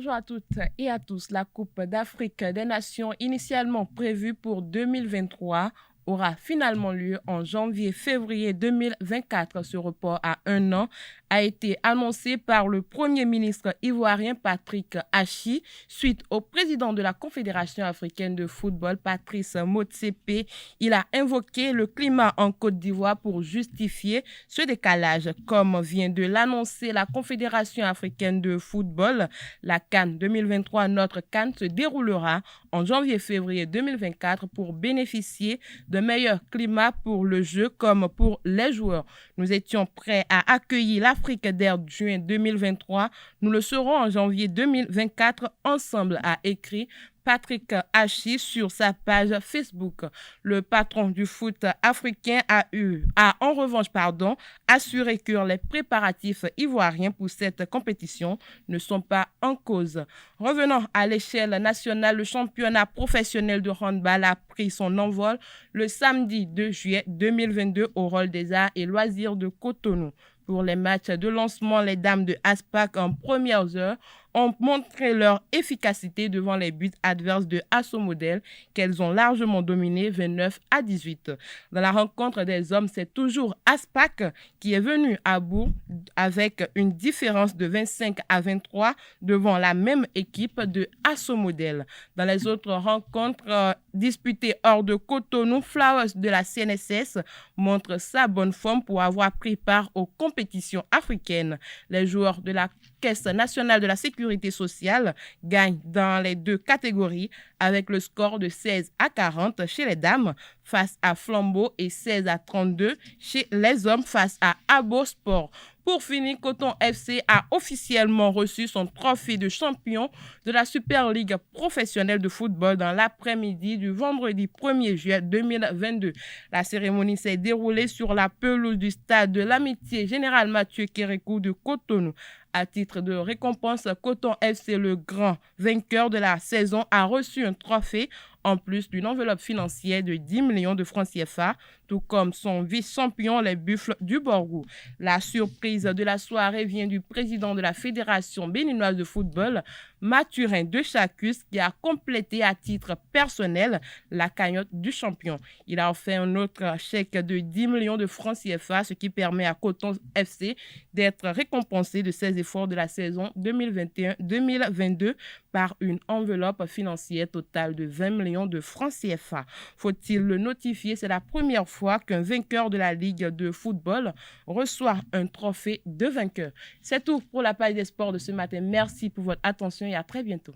Bonjour à toutes et à tous. La Coupe d'Afrique des Nations, initialement prévue pour 2023, aura finalement lieu en janvier-février 2024. Ce report à un an a été annoncé par le Premier ministre ivoirien Patrick Achi suite au président de la Confédération africaine de football, Patrice Motsepe. Il a invoqué le climat en Côte d'Ivoire pour justifier ce décalage. Comme vient de l'annoncer la Confédération africaine de football, la CAN 2023, notre CAN, se déroulera en janvier-février 2024 pour bénéficier de meilleur climat pour le jeu comme pour les joueurs. Nous étions prêts à accueillir l'Afrique d'Air juin 2023. Nous le serons en janvier 2024 ensemble, a écrit Patrick Achi sur sa page Facebook. Le patron du foot africain a en revanche assuré que les préparatifs ivoiriens pour cette compétition ne sont pas en cause. Revenant à l'échelle nationale, le championnat professionnel de handball a pris son envol le samedi 2 juillet 2022 au Hall des Arts et Loisirs de Cotonou. Pour les matchs de lancement, les dames de Aspac en premières heures ont montré leur efficacité devant les buts adverses de Assomodel qu'elles ont largement dominé 29-18. Dans la rencontre des hommes, c'est toujours Aspac qui est venu à bout avec une différence de 25-23 devant la même équipe de Assomodel. Dans les autres rencontres disputées hors de Cotonou, Flowers de la CNSS montre sa bonne forme pour avoir pris part aux compétitions africaines. Les joueurs de la Caisse nationale de la sécurité sociale gagnent dans les deux catégories avec le score de 16-40 chez les dames face à Flambeau et 16-32 chez les hommes face à Abo Sport. Pour finir, Coton FC a officiellement reçu son trophée de champion de la Super League professionnelle de football dans l'après-midi du vendredi 1er juillet 2022. La cérémonie s'est déroulée sur la pelouse du stade de l'Amitié Général Mathieu Kérékou de Cotonou. À titre de récompense, Coton FC, le grand vainqueur de la saison, a reçu un trophée en plus d'une enveloppe financière de 10 millions de francs CFA, tout comme son vice-champion, les Buffles du Borgou. La surprise de la soirée vient du président de la Fédération béninoise de football, Mathurin de Chacus, qui a complété à titre personnel la cagnotte du champion. Il a offert un autre chèque de 10 millions de francs CFA, ce qui permet à Coton FC d'être récompensé de ses efforts de la saison 2021-2022 par une enveloppe financière totale de 20 millions de francs CFA. Faut-il le notifier, c'est la première fois qu'un vainqueur de la Ligue de football reçoit un trophée de vainqueur. C'est tout pour la page des sports de ce matin. Merci pour votre attention et à très bientôt.